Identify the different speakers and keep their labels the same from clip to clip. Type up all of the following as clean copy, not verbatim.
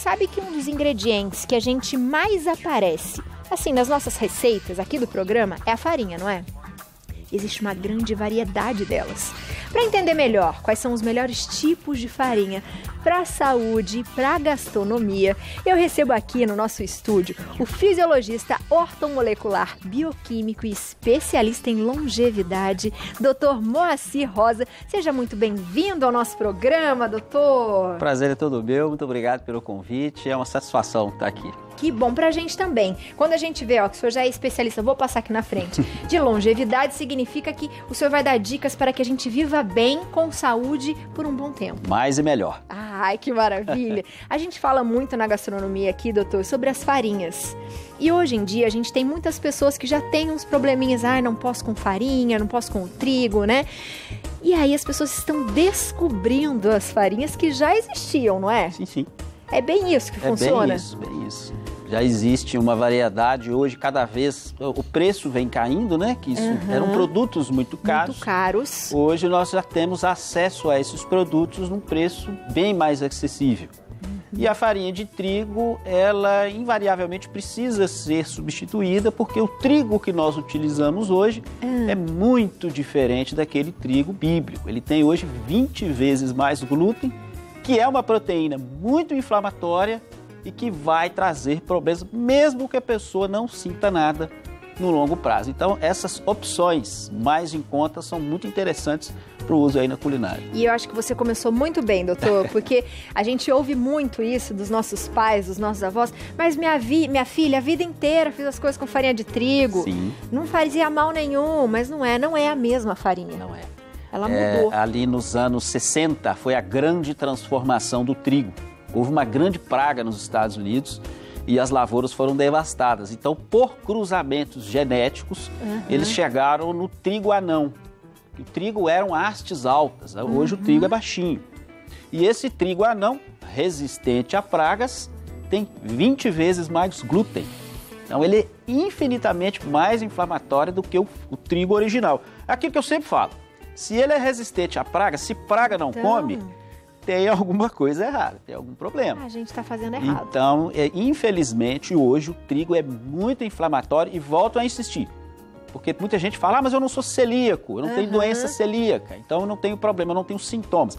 Speaker 1: sabe que um dos ingredientes que a gente mais aparece, assim, nas nossas receitas aqui do programa, é a farinha, não é? Existe uma grande variedade delas. Para entender melhor quais são os melhores tipos de farinha para a saúde, para a gastronomia, eu recebo aqui no nosso estúdio o fisiologista ortomolecular, bioquímico e especialista em longevidade, Dr. Moacir Rosa. Seja muito bem-vindo ao nosso programa, doutor.
Speaker 2: Prazer é todo meu, muito obrigado pelo convite, é uma satisfação estar aqui.
Speaker 1: Que bom pra gente também. Quando a gente vê, que o senhor já é especialista, vou passar aqui na frente, de longevidade, significa que o senhor vai dar dicas para que a gente viva bem, com saúde, por um bom tempo.
Speaker 2: Mais e melhor.
Speaker 1: Ai, que maravilha. A gente fala muito na gastronomia aqui, doutor, sobre as farinhas. E hoje em dia a gente tem muitas pessoas que já têm uns probleminhas, não posso com farinha, não posso com o trigo, né? E aí as pessoas estão descobrindo as farinhas que já existiam, não é?
Speaker 2: Sim, sim.
Speaker 1: É bem isso que funciona?
Speaker 2: Bem isso. Já existe uma variedade, hoje cada vez o preço vem caindo, né? Que isso eram produtos muito caros.
Speaker 1: Muito caros.
Speaker 2: Hoje nós já temos acesso a esses produtos num preço bem mais acessível. E a farinha de trigo, ela invariavelmente precisa ser substituída porque o trigo que nós utilizamos hoje é muito diferente daquele trigo bíblico. Ele tem hoje 20 vezes mais glúten, que é uma proteína muito inflamatória e que vai trazer problemas, mesmo que a pessoa não sinta nada no longo prazo. Então, essas opções mais em conta são muito interessantes para o uso aí na culinária.
Speaker 1: E eu acho que você começou muito bem, doutor, porque a gente ouve muito isso dos nossos pais, dos nossos avós, mas minha filha a vida inteira fez as coisas com farinha de trigo.
Speaker 2: Sim.
Speaker 1: Não fazia mal nenhum, mas não é a mesma farinha.
Speaker 2: Não é.
Speaker 1: Ela mudou.
Speaker 2: Ali nos anos 60 foi a grande transformação do trigo. Houve uma grande praga nos Estados Unidos e as lavouras foram devastadas. Então, por cruzamentos genéticos, eles chegaram no trigo anão. O trigo eram hastes altas, hoje o trigo é baixinho. E esse trigo anão, resistente a pragas, tem 20 vezes mais glúten. Então, ele é infinitamente mais inflamatório do que o trigo original. Aquilo que eu sempre falo, se ele é resistente à praga, se praga não come, tem alguma coisa errada, tem algum problema.
Speaker 1: A gente está fazendo errado.
Speaker 2: Então, infelizmente, hoje o trigo é muito inflamatório e volto a insistir. Porque muita gente fala, mas eu não sou celíaco, eu não tenho doença celíaca, então eu não tenho problema, eu não tenho sintomas.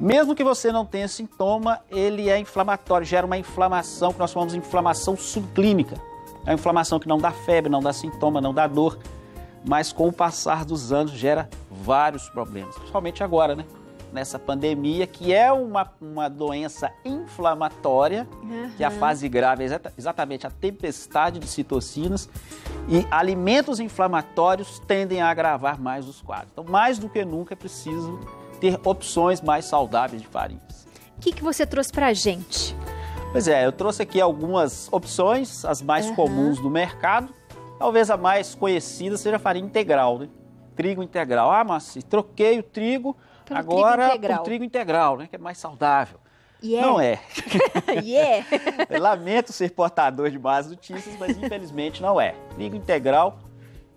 Speaker 2: Mesmo que você não tenha sintoma, ele é inflamatório, gera uma inflamação que nós chamamos de inflamação subclínica. É uma inflamação que não dá febre, não dá sintoma, não dá dor, mas com o passar dos anos gera vários problemas, principalmente agora, né? Nessa pandemia, que é uma doença inflamatória, que a fase grave é exatamente a tempestade de citocinas, e alimentos inflamatórios tendem a agravar mais os quadros. Então, mais do que nunca, é preciso ter opções mais saudáveis de farinhas.
Speaker 1: O que você trouxe pra gente?
Speaker 2: Pois é, eu trouxe aqui algumas opções, as mais comuns do mercado. Talvez a mais conhecida seja a farinha integral, né? Trigo integral. Mas troquei o trigo agora por trigo integral, né? Que é mais saudável. Não é. Lamento ser portador de más notícias, mas infelizmente não é. Trigo integral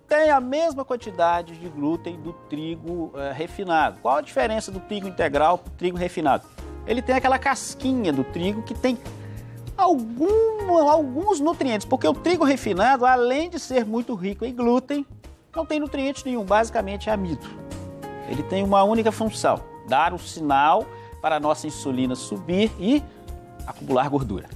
Speaker 2: tem a mesma quantidade de glúten do trigo refinado. Qual a diferença do trigo integral para o trigo refinado? Ele tem aquela casquinha do trigo que tem alguns nutrientes, porque o trigo refinado, além de ser muito rico em glúten, não tem nutriente nenhum, basicamente é amido. Ele tem uma única função, dar o sinal para a nossa insulina subir e acumular gordura.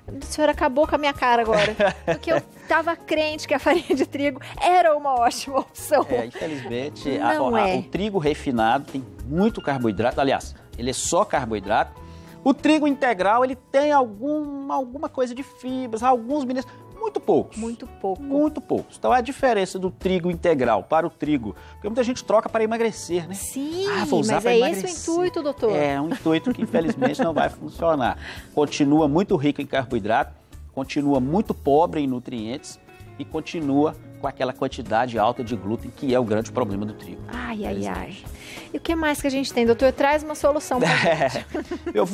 Speaker 1: O senhor acabou com a minha cara agora, porque eu estava crente que a farinha de trigo era uma ótima opção.
Speaker 2: Infelizmente, o trigo refinado tem muito carboidrato, aliás, ele é só carboidrato. O trigo integral, ele tem alguma coisa de fibras, alguns minerais, muito poucos.
Speaker 1: Muito pouco.
Speaker 2: Muito poucos. Então, a diferença do trigo integral para o trigo, porque muita gente troca para emagrecer, né?
Speaker 1: Sim,
Speaker 2: vou usar
Speaker 1: mas esse o intuito, doutor.
Speaker 2: É um intuito que, infelizmente, não vai funcionar. Continua muito rico em carboidrato, continua muito pobre em nutrientes e continua com aquela quantidade alta de glúten, que é o grande problema do trigo.
Speaker 1: Ai. E o que mais que a gente tem, doutor? Traz uma solução pra gente.
Speaker 2: Eu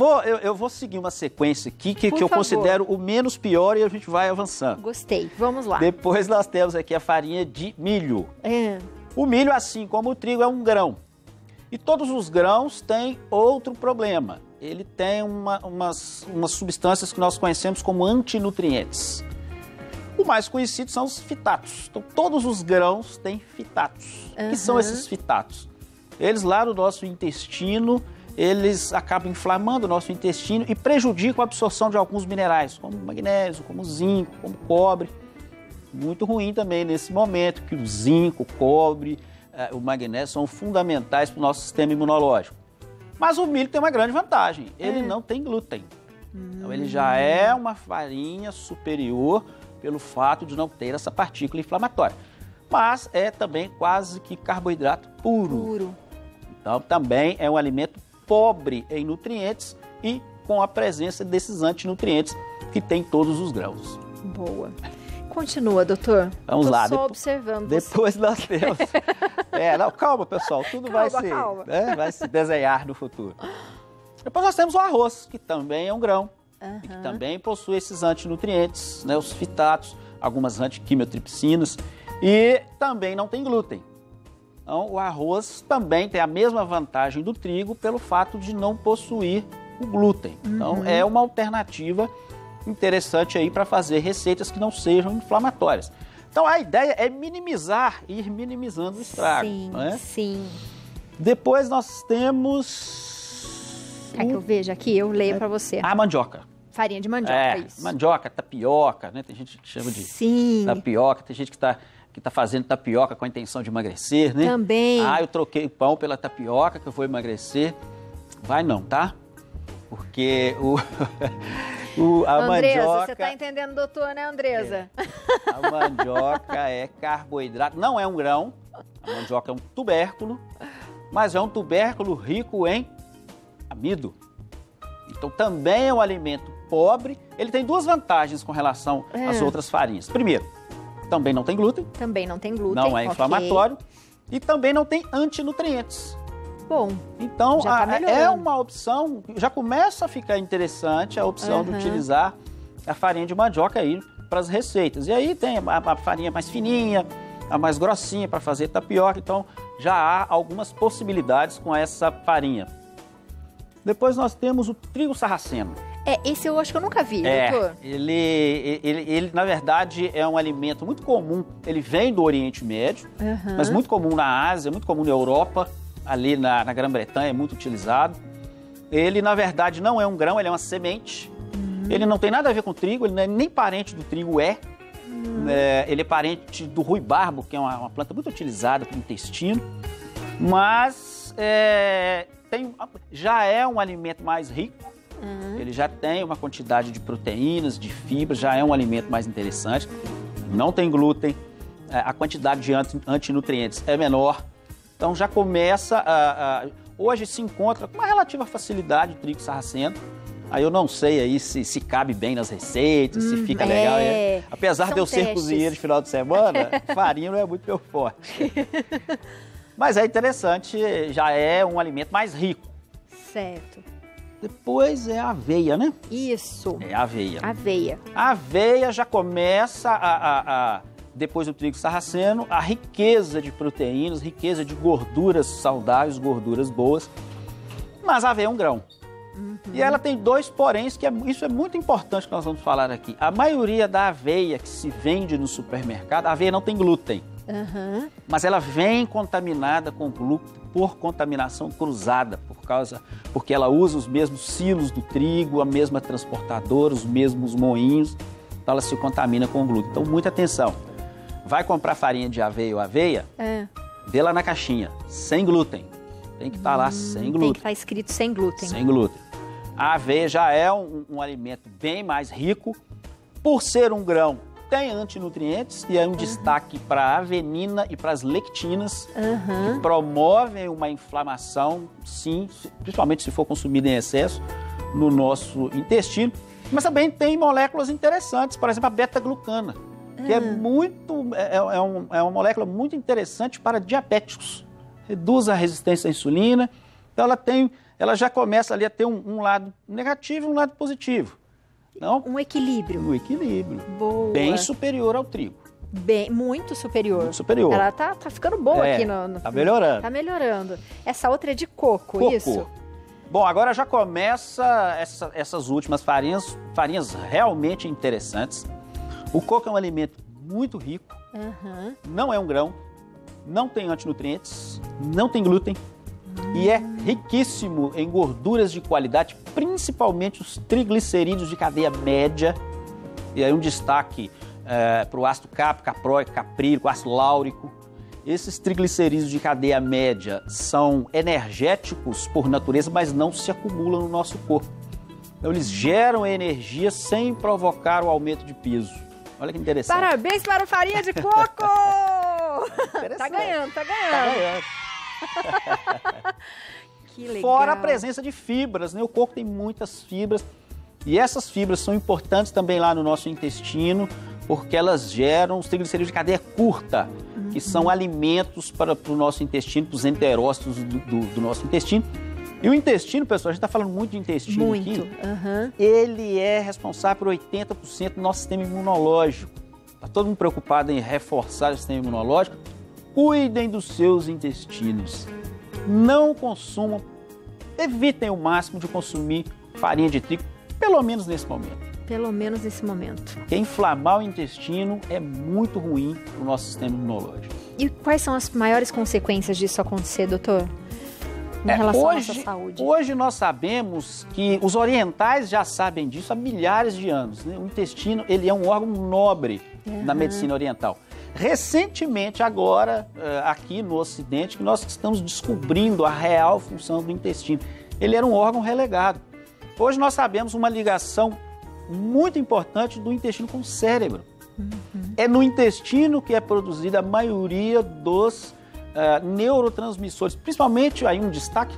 Speaker 2: vou seguir uma sequência aqui que eu considero o menos pior e a gente vai avançando.
Speaker 1: Gostei, vamos lá.
Speaker 2: Depois nós temos aqui a farinha de milho. O milho, assim como o trigo, é um grão. E todos os grãos têm outro problema. Ele tem umas substâncias que nós conhecemos como antinutrientes. O mais conhecido são os fitatos. Então, todos os grãos têm fitatos. O que são esses fitatos? Eles lá no nosso intestino, eles acabam inflamando o nosso intestino e prejudicam a absorção de alguns minerais, como magnésio, como zinco, como cobre. Muito ruim também nesse momento, que o zinco, o cobre, o magnésio são fundamentais para o nosso sistema imunológico. Mas o milho tem uma grande vantagem, ele não tem glúten. Então ele já é uma farinha superior pelo fato de não ter essa partícula inflamatória. Mas é também quase que carboidrato puro. Então também é um alimento pobre em nutrientes e com a presença desses antinutrientes que tem todos os grãos.
Speaker 1: Boa. Continua, doutor.
Speaker 2: Vamos lá.
Speaker 1: Só observando.
Speaker 2: Depois nós temos... calma, pessoal. Tudo vai se desenhar no futuro. Depois nós temos o arroz, que também é um grão. E que também possui esses antinutrientes, né, os fitatos, algumas antiquimiotripsinas. E também não tem glúten. Então, o arroz também tem a mesma vantagem do trigo pelo fato de não possuir o glúten. Então, é uma alternativa interessante aí para fazer receitas que não sejam inflamatórias. Então, a ideia é ir minimizando o estrago.
Speaker 1: Sim,
Speaker 2: não é?
Speaker 1: sim.
Speaker 2: Depois nós temos...
Speaker 1: Quer que eu veja aqui? Eu leio para você.
Speaker 2: A mandioca.
Speaker 1: Farinha de mandioca, isso.
Speaker 2: Mandioca, tapioca, né? Tem gente que chama de tapioca, tem gente que tá fazendo tapioca com a intenção de emagrecer, né?
Speaker 1: Também.
Speaker 2: Eu troquei o pão pela tapioca que eu vou emagrecer. Vai não, tá? Porque a
Speaker 1: Andresa,
Speaker 2: mandioca...
Speaker 1: você tá entendendo, doutor, né, Andresa?
Speaker 2: A mandioca é carboidrato, não é um grão. A mandioca é um tubérculo, mas é um tubérculo rico em amido. Então também é um alimento pobre. Ele tem duas vantagens com relação às outras farinhas. Primeiro, também não tem glúten.
Speaker 1: Também não tem glúten.
Speaker 2: Não é inflamatório. E também não tem antinutrientes.
Speaker 1: Bom,
Speaker 2: então
Speaker 1: já tá
Speaker 2: é uma opção, já começa a ficar interessante a opção de utilizar a farinha de mandioca aí para as receitas. E aí tem a farinha mais fininha, a mais grossinha para fazer tapioca. Então já há algumas possibilidades com essa farinha. Depois nós temos o trigo sarraceno.
Speaker 1: Esse eu acho que eu nunca vi, doutor.
Speaker 2: Ele, na verdade, é um alimento muito comum. Ele vem do Oriente Médio, mas muito comum na Ásia, muito comum na Europa, ali na Grã-Bretanha é muito utilizado. Ele, na verdade, não é um grão, ele é uma semente. Ele não tem nada a ver com trigo, ele não é nem parente do trigo, ele é parente do ruibarbo, que é uma planta muito utilizada para o intestino. Mas já é um alimento mais rico. Ele já tem uma quantidade de proteínas, de fibras, já é um alimento mais interessante. Não tem glúten, a quantidade de antinutrientes é menor. Então já começa hoje se encontra com uma relativa facilidade o trigo sarraceno. Aí eu não sei aí se cabe bem nas receitas, se fica legal. Apesar de eu ser cozinheiro de final de semana, farinha não é muito meu forte. Mas é interessante, já é um alimento mais rico.
Speaker 1: Certo.
Speaker 2: Depois é a aveia, né?
Speaker 1: Isso.
Speaker 2: É a aveia.
Speaker 1: Aveia.
Speaker 2: A aveia já começa, depois do trigo sarraceno, a riqueza de proteínas, riqueza de gorduras saudáveis, gorduras boas. Mas a aveia é um grão. E ela tem dois poréns, isso é muito importante que nós vamos falar aqui. A maioria da aveia que se vende no supermercado, a aveia não tem glúten. Mas ela vem contaminada com glúten por contaminação cruzada, porque ela usa os mesmos silos do trigo, a mesma transportadora, os mesmos moinhos, então ela se contamina com glúten. Então, muita atenção. Vai comprar farinha de aveia ou aveia, vê lá na caixinha, sem glúten. Tem que estar lá sem glúten.
Speaker 1: Tem que estar escrito sem glúten.
Speaker 2: Sem glúten. A aveia já é um alimento bem mais rico, por ser um grão. Tem antinutrientes e é um destaque para a avenina e para as lectinas, que promovem uma inflamação, sim, principalmente se for consumida em excesso, no nosso intestino. Mas também tem moléculas interessantes, por exemplo, a beta-glucana, que é uma molécula muito interessante para diabéticos. Reduz a resistência à insulina, então ela já começa ali a ter um lado negativo e um lado positivo. Não?
Speaker 1: Um equilíbrio.
Speaker 2: Um equilíbrio.
Speaker 1: Boa.
Speaker 2: Bem superior ao trigo.
Speaker 1: Muito superior.
Speaker 2: Muito superior.
Speaker 1: Ela tá ficando boa aqui no...
Speaker 2: Tá melhorando.
Speaker 1: Tá melhorando. Essa outra é de coco, isso?
Speaker 2: Bom, agora já começa essas últimas farinhas realmente interessantes. O coco é um alimento muito rico, não é um grão, não tem antinutrientes, não tem glúten e é riquíssimo em gorduras de qualidade, principalmente os triglicerídeos de cadeia média. E aí um destaque para o ácido cáprico, capróico, caprílico, ácido láurico. Esses triglicerídeos de cadeia média são energéticos por natureza, mas não se acumulam no nosso corpo. Então eles geram energia sem provocar o aumento de peso. Olha que interessante.
Speaker 1: Parabéns para o Farinha de Coco! Tá ganhando. Que legal.
Speaker 2: Fora a presença de fibras, né? O coco tem muitas fibras e essas fibras são importantes também lá no nosso intestino, porque elas geram os triglicerídeos de cadeia curta, que são alimentos para o nosso intestino, para os enterócitos do nosso intestino. E o intestino, pessoal, a gente está falando muito de intestino aqui, ele é responsável por 80% do nosso sistema imunológico. Está todo mundo preocupado em reforçar o sistema imunológico? Cuidem dos seus intestinos. Não consumam, evitem o máximo de consumir farinha de trigo, pelo menos nesse momento.
Speaker 1: Pelo menos nesse momento.
Speaker 2: Porque inflamar o intestino é muito ruim para o nosso sistema imunológico.
Speaker 1: E quais são as maiores consequências disso acontecer, doutor? Em relação à nossa saúde.
Speaker 2: Hoje nós sabemos que os orientais já sabem disso há milhares de anos, né? O intestino, ele é um órgão nobre na medicina oriental. Recentemente, agora, aqui no Ocidente, que nós estamos descobrindo a real função do intestino. Ele era um órgão relegado. Hoje nós sabemos uma ligação muito importante do intestino com o cérebro. É no intestino que é produzida a maioria dos neurotransmissores, principalmente aí um destaque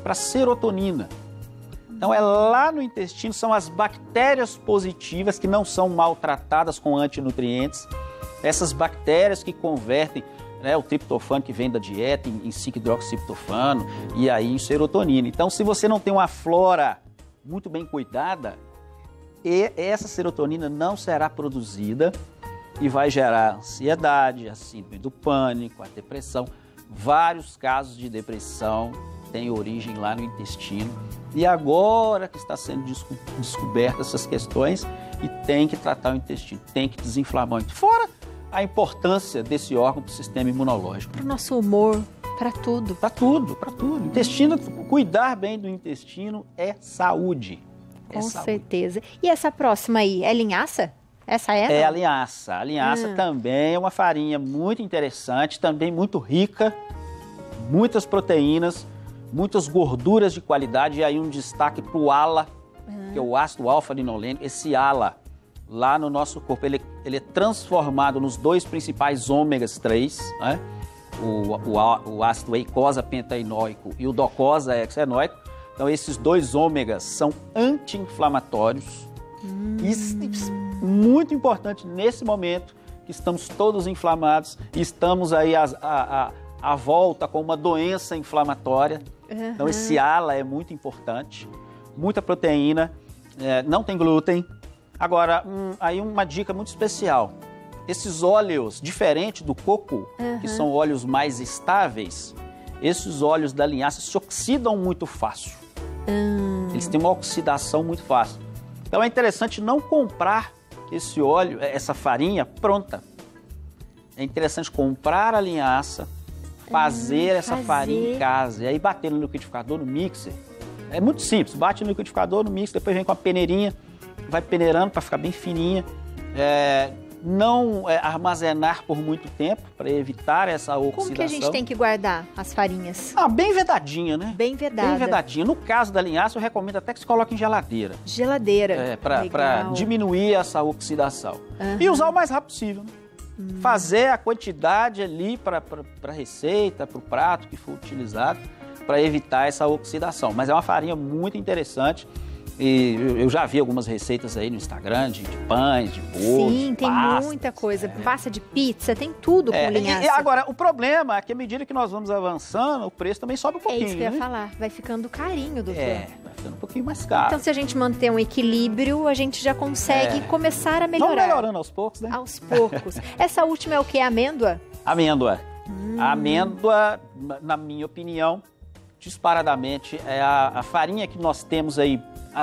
Speaker 2: para a serotonina. Então é lá no intestino, são as bactérias positivas que não são maltratadas com antinutrientes, essas bactérias que convertem o triptofano que vem da dieta em 5-hidroxitriptofano e aí em serotonina. Então se você não tem uma flora muito bem cuidada, essa serotonina não será produzida e vai gerar ansiedade, a síndrome do pânico, a depressão. Vários casos de depressão têm origem lá no intestino. E agora que está sendo descobertas essas questões e tem que tratar o intestino, tem que desinflamar o intestino. Fora a importância desse órgão para o sistema imunológico.
Speaker 1: Para o nosso humor, para tudo.
Speaker 2: Para tudo. Intestino, cuidar bem do intestino é saúde.
Speaker 1: Com certeza. E essa próxima aí, é linhaça? Essa é?
Speaker 2: É a linhaça. A linhaça também é uma farinha muito interessante, também muito rica, muitas proteínas, muitas gorduras de qualidade. E aí um destaque para o ALA, que é o ácido alfa-linolênico. Esse ALA, lá no nosso corpo, ele é transformado nos dois principais ômegas 3, né? O ácido eicosa-pentaenoico e o docosa-hexaenoico. Então, esses dois ômegas são anti-inflamatórios. Isso é muito importante nesse momento que estamos todos inflamados e estamos aí à volta com uma doença inflamatória. Então, esse ALA é muito importante. Muita proteína, não tem glúten. Agora, aí uma dica muito especial. Esses óleos, diferente do coco, que são óleos mais estáveis, esses óleos da linhaça se oxidam muito fácil. Eles têm uma oxidação muito fácil. Então é interessante não comprar esse óleo, essa farinha pronta. É interessante comprar a linhaça, fazer essa farinha em casa e aí bater no liquidificador, no mixer. É muito simples, bate no liquidificador, no mixer, depois vem com a peneirinha, vai peneirando para ficar bem fininha. Não armazenar por muito tempo para evitar essa oxidação.
Speaker 1: Como que a gente tem que guardar as farinhas?
Speaker 2: Bem vedadinha, né?
Speaker 1: Bem vedada.
Speaker 2: Bem vedadinha. No caso da linhaça, eu recomendo até que se coloque em geladeira.
Speaker 1: Geladeira.
Speaker 2: Para diminuir essa oxidação. E usar o mais rápido possível. Né? Fazer a quantidade ali para a receita, para o prato que for utilizado, para evitar essa oxidação. Mas é uma farinha muito interessante. E eu já vi algumas receitas aí no Instagram de pães, de bolos.
Speaker 1: Sim, tem
Speaker 2: pastas,
Speaker 1: muita coisa. Pasta de pizza, tem tudo com linhaça.
Speaker 2: E agora, o problema é que à medida que nós vamos avançando, o preço também sobe um pouquinho.
Speaker 1: É isso que eu ia
Speaker 2: né?
Speaker 1: falar. Vai ficando carinho, doutor.
Speaker 2: Vai ficando um pouquinho mais caro.
Speaker 1: Então, se a gente manter um equilíbrio, a gente já consegue começar a melhorar.
Speaker 2: Vamos melhorando aos poucos, né?
Speaker 1: Aos poucos. Essa última é o quê? Amêndoa?
Speaker 2: Amêndoa. A amêndoa, na minha opinião, disparadamente, é a farinha que nós temos aí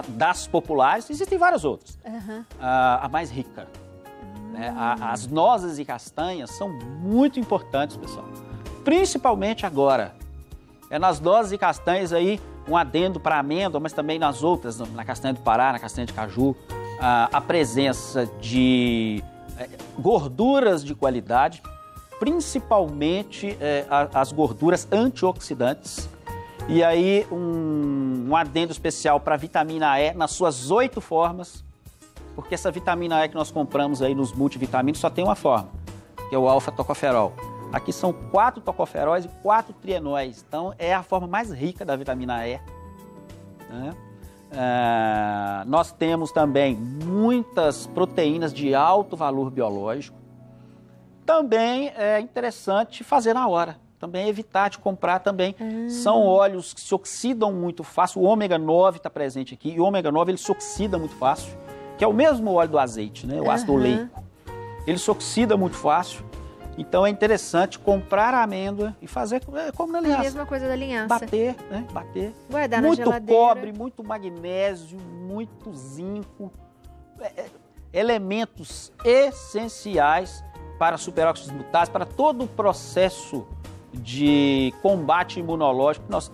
Speaker 2: das populares. Existem várias outras. A mais rica. Né? As nozes e castanhas são muito importantes, pessoal. Principalmente agora. Nas nozes e castanhas aí, um adendo para a amêndoa, mas também nas outras, na castanha do Pará, na castanha de caju, a presença de gorduras de qualidade, principalmente as gorduras antioxidantes. E aí, um adendo especial para a vitamina E nas suas 8 formas, porque essa vitamina E que nós compramos aí nos multivitaminos só tem uma forma, que é o alfa-tocoferol. Aqui são 4 tocoferóis e 4 trienóis, então é a forma mais rica da vitamina E. Né? Nós temos também muitas proteínas de alto valor biológico. Também é interessante fazer na hora. Também evitar de comprar também. São óleos que se oxidam muito fácil. O ômega 9 está presente aqui. E o ômega 9 ele se oxida muito fácil. Que é o mesmo óleo do azeite, né? O ácido oleico. Ele se oxida muito fácil. Então é interessante comprar a amêndoa e fazer como na linhaça.
Speaker 1: A mesma coisa da linhaça.
Speaker 2: Bater, né? Bater.
Speaker 1: Guardar
Speaker 2: muito
Speaker 1: na geladeira.
Speaker 2: Cobre, muito magnésio, muito zinco. Elementos essenciais para superóxidos mutáveis, para todo o processo de combate imunológico que nós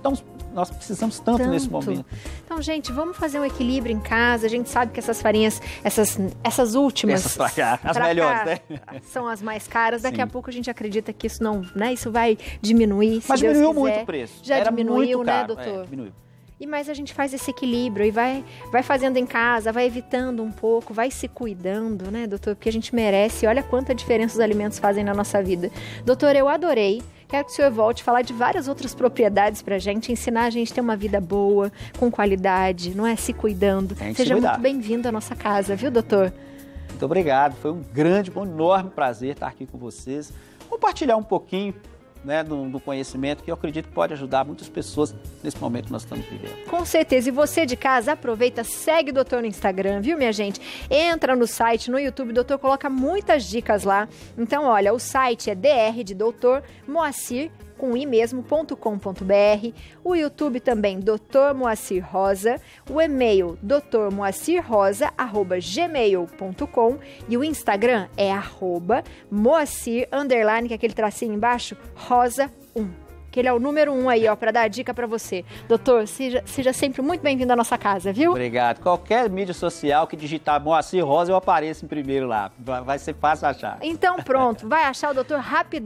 Speaker 2: precisamos tanto nesse momento.
Speaker 1: Então, gente, vamos fazer um equilíbrio em casa. A gente sabe que essas farinhas, essas últimas...
Speaker 2: Essas pra cá, as melhores, né?
Speaker 1: São as mais caras. Daqui a pouco a gente acredita que isso não, né? Isso vai diminuir, se
Speaker 2: Mas
Speaker 1: Deus
Speaker 2: diminuiu
Speaker 1: quiser.
Speaker 2: muito o preço.
Speaker 1: Já
Speaker 2: Era
Speaker 1: diminuiu,
Speaker 2: muito
Speaker 1: né,
Speaker 2: caro.
Speaker 1: doutor?
Speaker 2: Diminuiu.
Speaker 1: Mas a gente faz esse equilíbrio e vai fazendo em casa, vai evitando um pouco, vai se cuidando, né, doutor? Porque a gente merece. Olha quanta diferença os alimentos fazem na nossa vida. Doutor, eu adorei. Quero que o senhor volte a falar de várias outras propriedades pra gente, ensinar a gente a ter uma vida boa, com qualidade, não é? Se cuidando. Seja muito bem-vindo à nossa casa, viu, doutor?
Speaker 2: Muito obrigado. Foi um grande, um enorme prazer estar aqui com vocês. Compartilhar um pouquinho, né, do conhecimento que eu acredito que pode ajudar muitas pessoas nesse momento que nós estamos vivendo.
Speaker 1: Com certeza. E você de casa, aproveita, segue o doutor no Instagram, viu, minha gente? Entra no site, no YouTube, o doutor coloca muitas dicas lá. Então, olha, o site é dr de doutor Moacir, com i mesmo.com.br, o YouTube também Dr. Moacir Rosa, o e-mail drmoacirrosa@gmail.com e o Instagram é @moacir_, que é aquele tracinho embaixo, rosa 1. Que ele é o número 1 aí, ó, para dar a dica para você. Doutor, seja sempre muito bem-vindo à nossa casa, viu?
Speaker 2: Obrigado. Qualquer mídia social que digitar Moacir Rosa, eu apareço em primeiro lá. Vai ser fácil achar.
Speaker 1: Então pronto, vai achar o doutor rapidão.